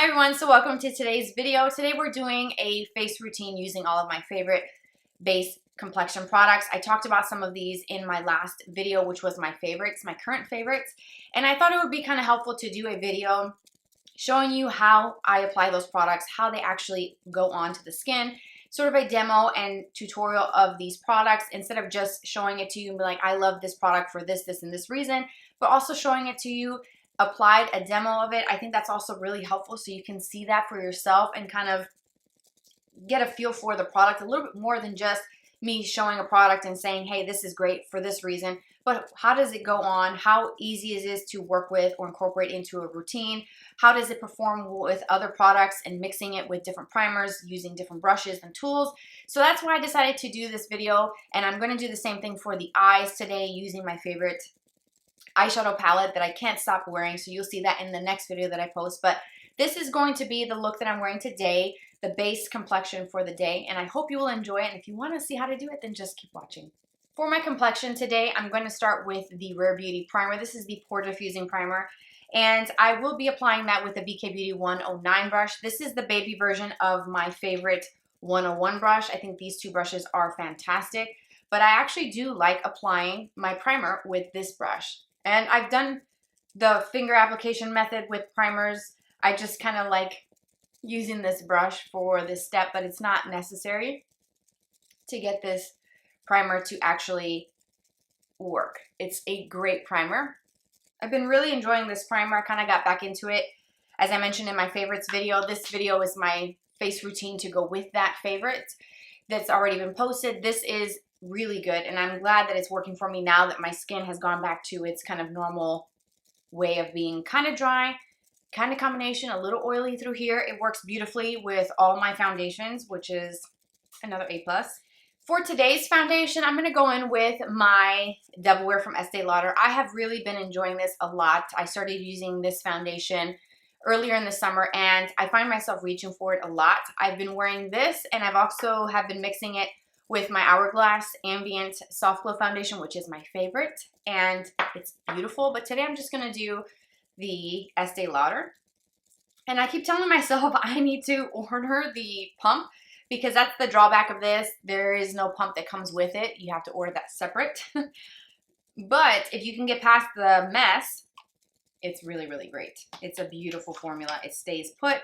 Hi everyone, so welcome to today's video. Today we're doing a face routine using all of my favorite base complexion products. I talked about some of these in my last video, which was my favorites, my current favorites, and I thought it would be kind of helpful to do a video showing you how I apply those products, how they actually go onto the skin, sort of a demo and tutorial of these products instead of just showing it to you and be like, I love this product for this, this, and this reason, but also showing it to you applied, a demo of it. I think that's also really helpful so you can see that for yourself and kind of get a feel for the product a little bit more than just me showing a product and saying, hey, this is great for this reason, but how does it go on? How easy is it to work with or incorporate into a routine? How does it perform with other products and mixing it with different primers, using different brushes and tools? So that's why I decided to do this video, and I'm going to do the same thing for the eyes today using my favorite eyeshadow palette that I can't stop wearing, so you'll see that in the next video that I post. But this is going to be the look that I'm wearing today, the base complexion for the day, and I hope you will enjoy it. And if you want to see how to do it, then just keep watching. For my complexion today, I'm going to start with the Rare Beauty primer. This is the Pore Diffusing primer, and I will be applying that with the BK Beauty 109 brush. This is the baby version of my favorite 101 brush. I think these two brushes are fantastic, but I actually do like applying my primer with this brush. And I've done the finger application method with primers. I just kind of like using this brush for this step, but it's not necessary to get this primer to actually work. It's a great primer. I've been really enjoying this primer. I kind of got back into it. As I mentioned in my favorites video, this video is my face routine to go with that favorite that's already been posted. This is really good, and I'm glad that it's working for me now that my skin has gone back to its kind of normal way of being kind of dry, kind of combination, a little oily through here. It works beautifully with all my foundations, which is another A+. For today's foundation, I'm going to go in with my Double Wear from Estee Lauder. I have really been enjoying this a lot. I started using this foundation earlier in the summer, and I find myself reaching for it a lot. I've been wearing this, and I've also have been mixing it with my Hourglass Ambient Soft Glow Foundation, which is my favorite, and it's beautiful. But today I'm just going to do the Estee Lauder. And I keep telling myself I need to order the pump because that's the drawback of this. There is no pump that comes with it. You have to order that separate. But if you can get past the mess, it's really, really great. It's a beautiful formula. It stays put,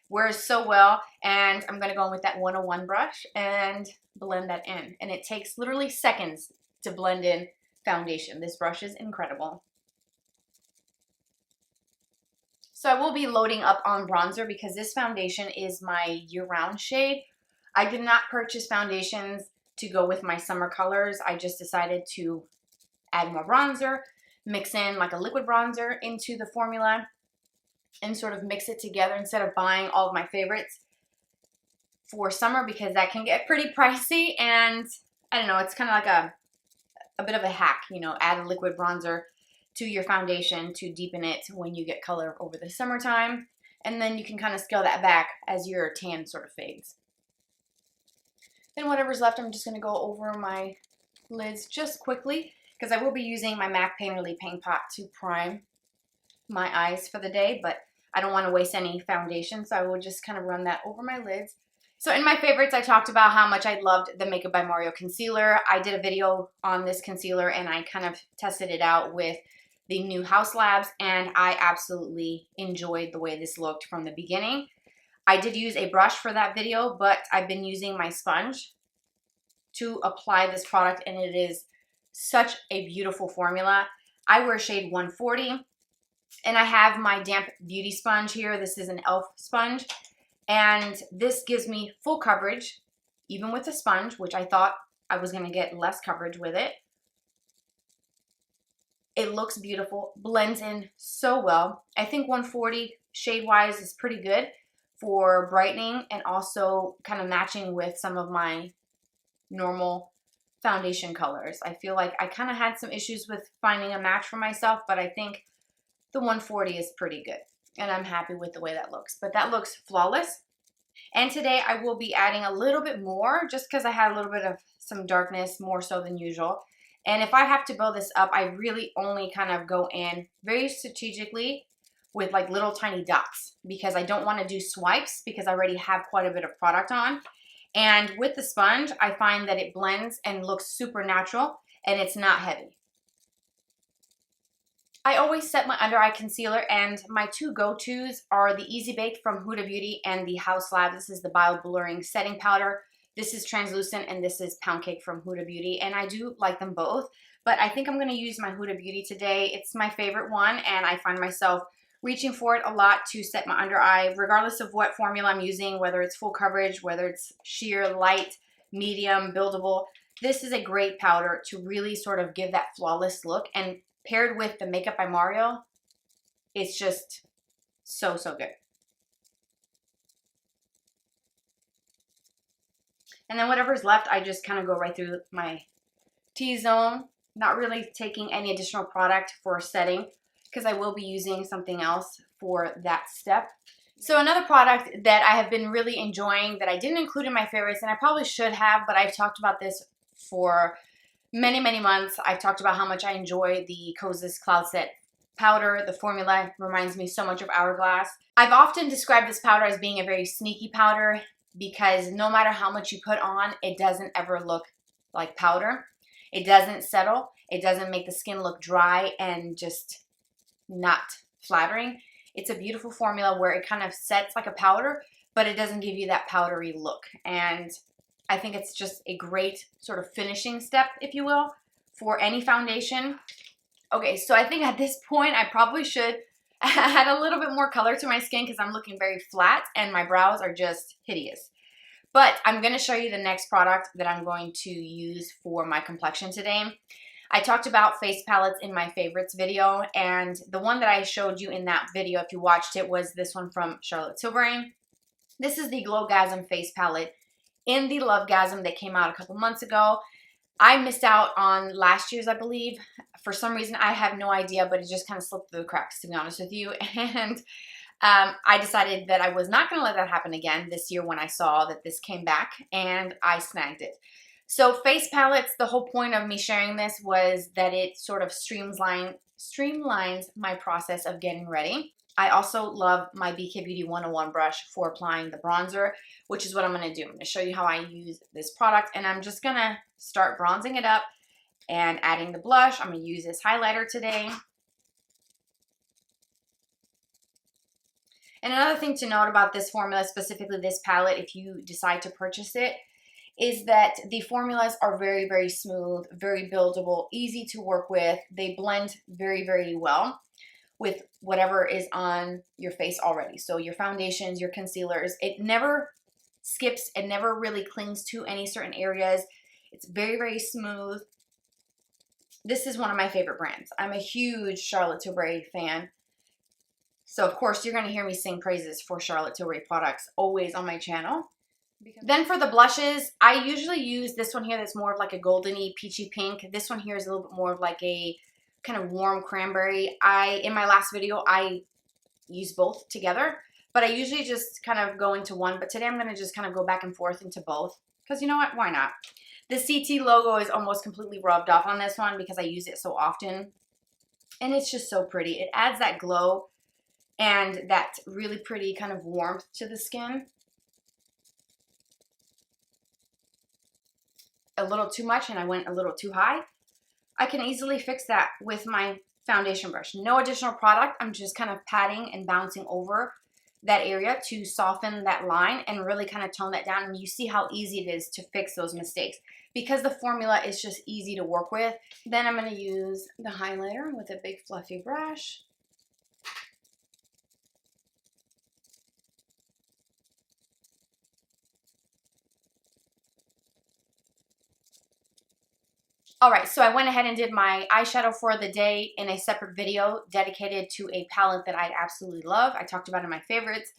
wears so well, and I'm going to go in with that 101 brush and blend that in. And it takes literally seconds to blend in foundation. This brush is incredible. So I will be loading up on bronzer because this foundation is my year-round shade. I did not purchase foundations to go with my summer colors. I just decided to add more bronzer, mix in like a liquid bronzer into the formula, and sort of mix it together instead of buying all of my favorites for summer because that can get pretty pricey. And I don't know, it's kind of like a bit of a hack, you know, add a liquid bronzer to your foundation to deepen it when you get color over the summertime, and then you can kind of scale that back as your tan sort of fades. Then whatever's left, I'm just going to go over my lids just quickly because I will be using my MAC Painterly Paint Pot to prime my eyes for the day, but I don't want to waste any foundation, so I will just kind of run that over my lids. So in my favorites, I talked about how much I loved the Makeup by Mario concealer. I did a video on this concealer and I kind of tested it out with the new House Labs, and I absolutely enjoyed the way this looked from the beginning. I did use a brush for that video, but I've been using my sponge to apply this product, and it is such a beautiful formula. I wear shade 140. And I have my damp beauty sponge here. This is an e.l.f. sponge. And this gives me full coverage, even with the sponge, which I thought I was going to get less coverage with it. It looks beautiful, blends in so well. I think 140 shade-wise is pretty good for brightening and also kind of matching with some of my normal foundation colors. I feel like I kind of had some issues with finding a match for myself, but I think the 140 is pretty good, and I'm happy with the way that looks. But that looks flawless. And today I will be adding a little bit more just because I had a little bit of some darkness, more so than usual. And if I have to build this up, I really only kind of go in very strategically with like little tiny dots because I don't want to do swipes because I already have quite a bit of product on. And with the sponge, I find that it blends and looks super natural and it's not heavy. I always set my under eye concealer, and my two go-tos are the Easy Bake from Huda Beauty and the House Lab. This is the Bio Blurring Setting Powder. This is translucent, and this is Poundcake from Huda Beauty, and I do like them both, but I think I'm going to use my Huda Beauty today. It's my favorite one, and I find myself reaching for it a lot to set my under eye, regardless of what formula I'm using, whether it's full coverage, whether it's sheer, light, medium, buildable. This is a great powder to really sort of give that flawless look, and paired with the Makeup by Mario, it's just so, so good. And then whatever's left, I just kind of go right through my T-zone, not really taking any additional product for setting because I will be using something else for that step. So another product that I have been really enjoying that I didn't include in my favorites, and I probably should have, but I've talked about this for many, many months. I've talked about how much I enjoy the Kosas Cloud Set powder. The formula reminds me so much of Hourglass. I've often described this powder as being a very sneaky powder because no matter how much you put on, it doesn't ever look like powder. It doesn't settle. It doesn't make the skin look dry and just not flattering. It's a beautiful formula where it kind of sets like a powder, but it doesn't give you that powdery look. And I think it's just a great sort of finishing step, if you will, for any foundation. Okay, so I think at this point I probably should add a little bit more color to my skin because I'm looking very flat and my brows are just hideous. But I'm going to show you the next product that I'm going to use for my complexion today. I talked about face palettes in my favorites video, and the one that I showed you in that video, if you watched it, was this one from Charlotte Tilbury. This is the Lovegasm face palette in the Lovegasm that came out a couple months ago. I missed out on last year's, I believe. For some reason, I have no idea, but it just kind of slipped through the cracks, to be honest with you. And I decided that I was not going to let that happen again this year when I saw that this came back, and I snagged it. So face palettes, the whole point of me sharing this was that it sort of streamlines my process of getting ready. I also love my BK Beauty 101 brush for applying the bronzer, which is what I'm going to do. I'm going to show you how I use this product, and I'm just going to start bronzing it up and adding the blush. I'm going to use this highlighter today. And another thing to note about this formula, specifically this palette, if you decide to purchase it, is that the formulas are very, very smooth, very buildable, easy to work with. They blend very, very well with whatever is on your face already. So your foundations, your concealers, it never skips, it never really clings to any certain areas. It's very, very smooth. This is one of my favorite brands. I'm a huge Charlotte Tilbury fan. So of course you're gonna hear me sing praises for Charlotte Tilbury products always on my channel. Then for the blushes, I usually use this one here that's more of like a goldeny peachy pink. This one here is a little bit more of like a kind of warm cranberry. In my last video, I use both together, but I usually just kind of go into one. But today I'm going to just kind of go back and forth into both because you know what? Why not? The CT logo is almost completely rubbed off on this one because I use it so often. And it's just so pretty. It adds that glow and that really pretty kind of warmth to the skin. A little too much and I went a little too high. I can easily fix that with my foundation brush. No additional product. I'm just kind of patting and bouncing over that area to soften that line and really kind of tone that down. And you see how easy it is to fix those mistakes because the formula is just easy to work with. Then I'm going to use the highlighter with a big fluffy brush. Alright, so I went ahead and did my eyeshadow for the day in a separate video dedicated to a palette that I absolutely love. I talked about in my favorites.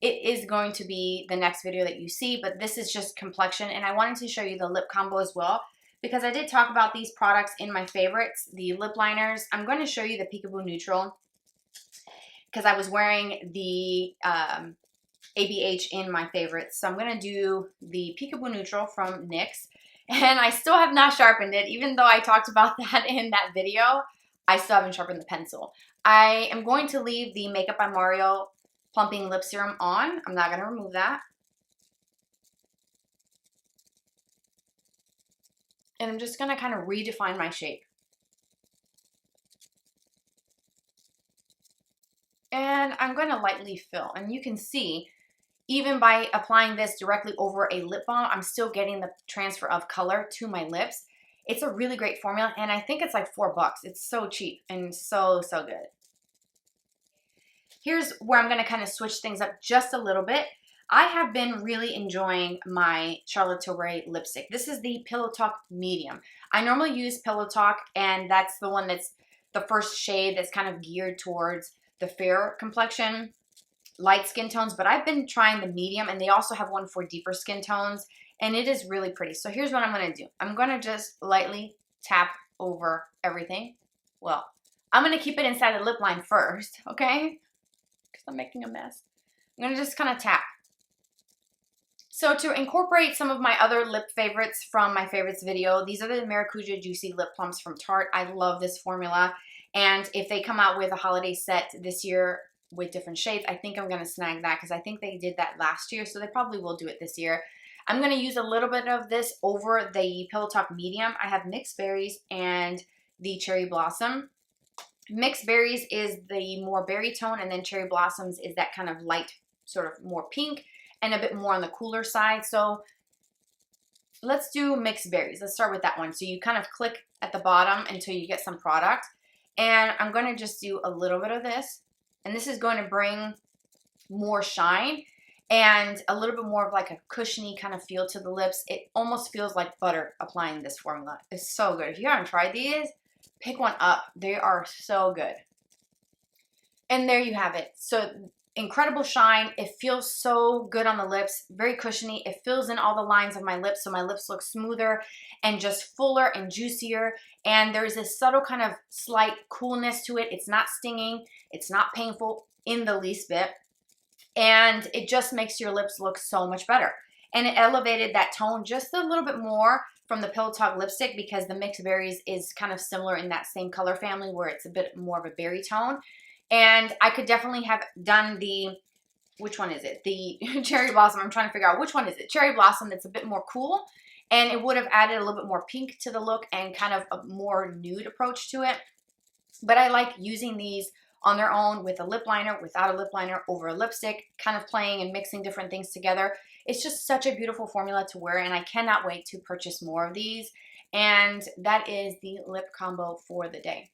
It is going to be the next video that you see, but this is just complexion, and I wanted to show you the lip combo as well because I did talk about these products in my favorites, the lip liners. I'm going to show you the Peekaboo Neutral because I was wearing the ABH in my favorites. So I'm going to do the Peekaboo Neutral from NYX. And I still have not sharpened it, even though I talked about that in that video. I still haven't sharpened the pencil. I am going to leave the Makeup by Mario Plumping Lip Serum on. I'm not going to remove that. And I'm just going to kind of redefine my shape. And I'm going to lightly fill. And you can see, even by applying this directly over a lip balm, I'm still getting the transfer of color to my lips. It's a really great formula, and I think it's like $4. It's so cheap and so good. Here's where I'm going to kind of switch things up just a little bit. I have been really enjoying my Charlotte Tilbury lipstick. This is the Pillow Talk Medium. I normally use Pillow Talk, and that's the one that's the first shade that's kind of geared towards the fair complexion, light skin tones, but I've been trying the medium, and they also have one for deeper skin tones, and it is really pretty. So here's what I'm going to do. I'm going to just lightly tap over everything. Well, I'm going to keep it inside the lip line first, okay? Because I'm making a mess. I'm going to just kind of tap. So to incorporate some of my other lip favorites from my favorites video, these are the Maracuja Juicy Lip Plumps from Tarte. I love this formula, and if they come out with a holiday set this year with different shades, I think I'm going to snag that because I think they did that last year, so they probably will do it this year. I'm going to use a little bit of this over the Pillow Talk Medium. I have Mixed Berries and the Cherry Blossom. Mixed Berries is the more berry tone, and then Cherry Blossoms is that kind of light, sort of more pink and a bit more on the cooler side. So let's do Mixed Berries. Let's start with that one. So you kind of click at the bottom until you get some product. And I'm going to just do a little bit of this. And this is going to bring more shine and a little bit more of like a cushiony kind of feel to the lips. It almost feels like butter applying this formula. It's so good. If you haven't tried these, pick one up. They are so good. And there you have it. So incredible shine. It feels so good on the lips. Very cushiony. It fills in all the lines of my lips, so my lips look smoother and just fuller and juicier. And there's this subtle kind of slight coolness to it. It's not stinging. It's not painful in the least bit. And it just makes your lips look so much better. And it elevated that tone just a little bit more from the Pillow Talk lipstick, because the Mixed Berries is kind of similar in that same color family where it's a bit more of a berry tone. And I could definitely have done the, which one is it? The Cherry Blossom. I'm trying to figure out which one is it. Cherry Blossom, that's a bit more cool. And it would have added a little bit more pink to the look and kind of a more nude approach to it. But I like using these on their own with a lip liner, without a lip liner, over a lipstick, kind of playing and mixing different things together. It's just such a beautiful formula to wear, and I cannot wait to purchase more of these. And that is the lip combo for the day.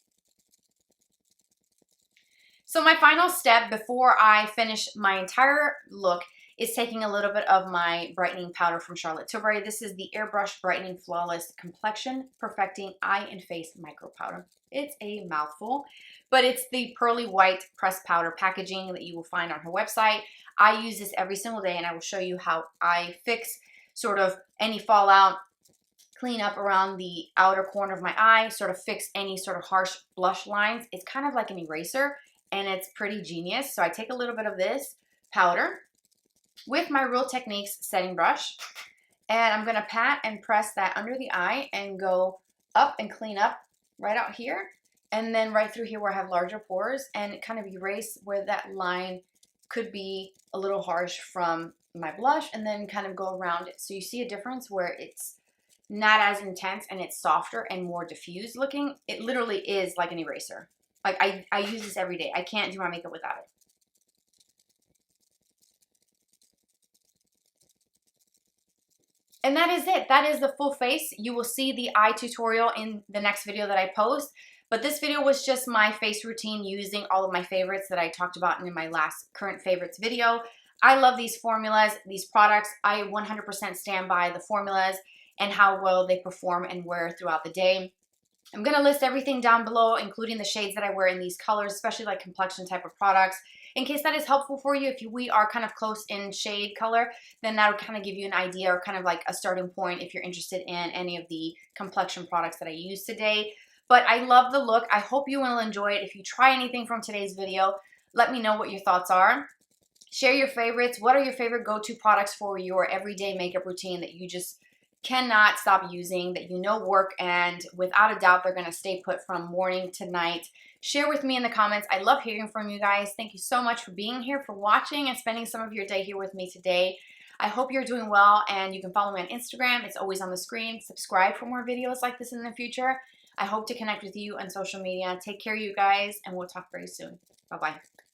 So my final step before I finish my entire look is taking a little bit of my brightening powder from Charlotte Tilbury. This is the Airbrush Brightening Flawless Complexion Perfecting Eye and Face Micro Powder. It's a mouthful, but it's the pearly white pressed powder packaging that you will find on her website. I use this every single day, and I will show you how I fix sort of any fallout, clean up around the outer corner of my eye, sort of fix any sort of harsh blush lines. It's kind of like an eraser, and it's pretty genius. So I take a little bit of this powder with my Real Techniques setting brush, and I'm gonna pat and press that under the eye and go up and clean up right out here, and then right through here where I have larger pores, and kind of erase where that line could be a little harsh from my blush, and then kind of go around it. So you see a difference where it's not as intense and it's softer and more diffused looking. It literally is like an eraser. Like I use this every day. I can't do my makeup without it. And that is it. That is the full face. You will see the eye tutorial in the next video that I post. But this video was just my face routine using all of my favorites that I talked about in my last current favorites video. I love these formulas, these products. I 100% stand by the formulas and how well they perform and wear throughout the day. I'm going to list everything down below, including the shades that I wear in these colors, especially like complexion type of products. In case that is helpful for you, if we are kind of close in shade color, then that will kind of give you an idea or kind of like a starting point if you're interested in any of the complexion products that I use today. But I love the look. I hope you will enjoy it. If you try anything from today's video, let me know what your thoughts are. Share your favorites. What are your favorite go-to products for your everyday makeup routine that you just cannot stop using, that you know work, and without a doubt they're going to stay put from morning to night. Share with me in the comments. I love hearing from you guys. Thank you so much for being here, for watching, and spending some of your day here with me today. I hope you're doing well, and you can follow me on Instagram. It's always on the screen. Subscribe for more videos like this in the future. I hope to connect with you on social media. Take care, you guys, and we'll talk very soon. Bye-bye.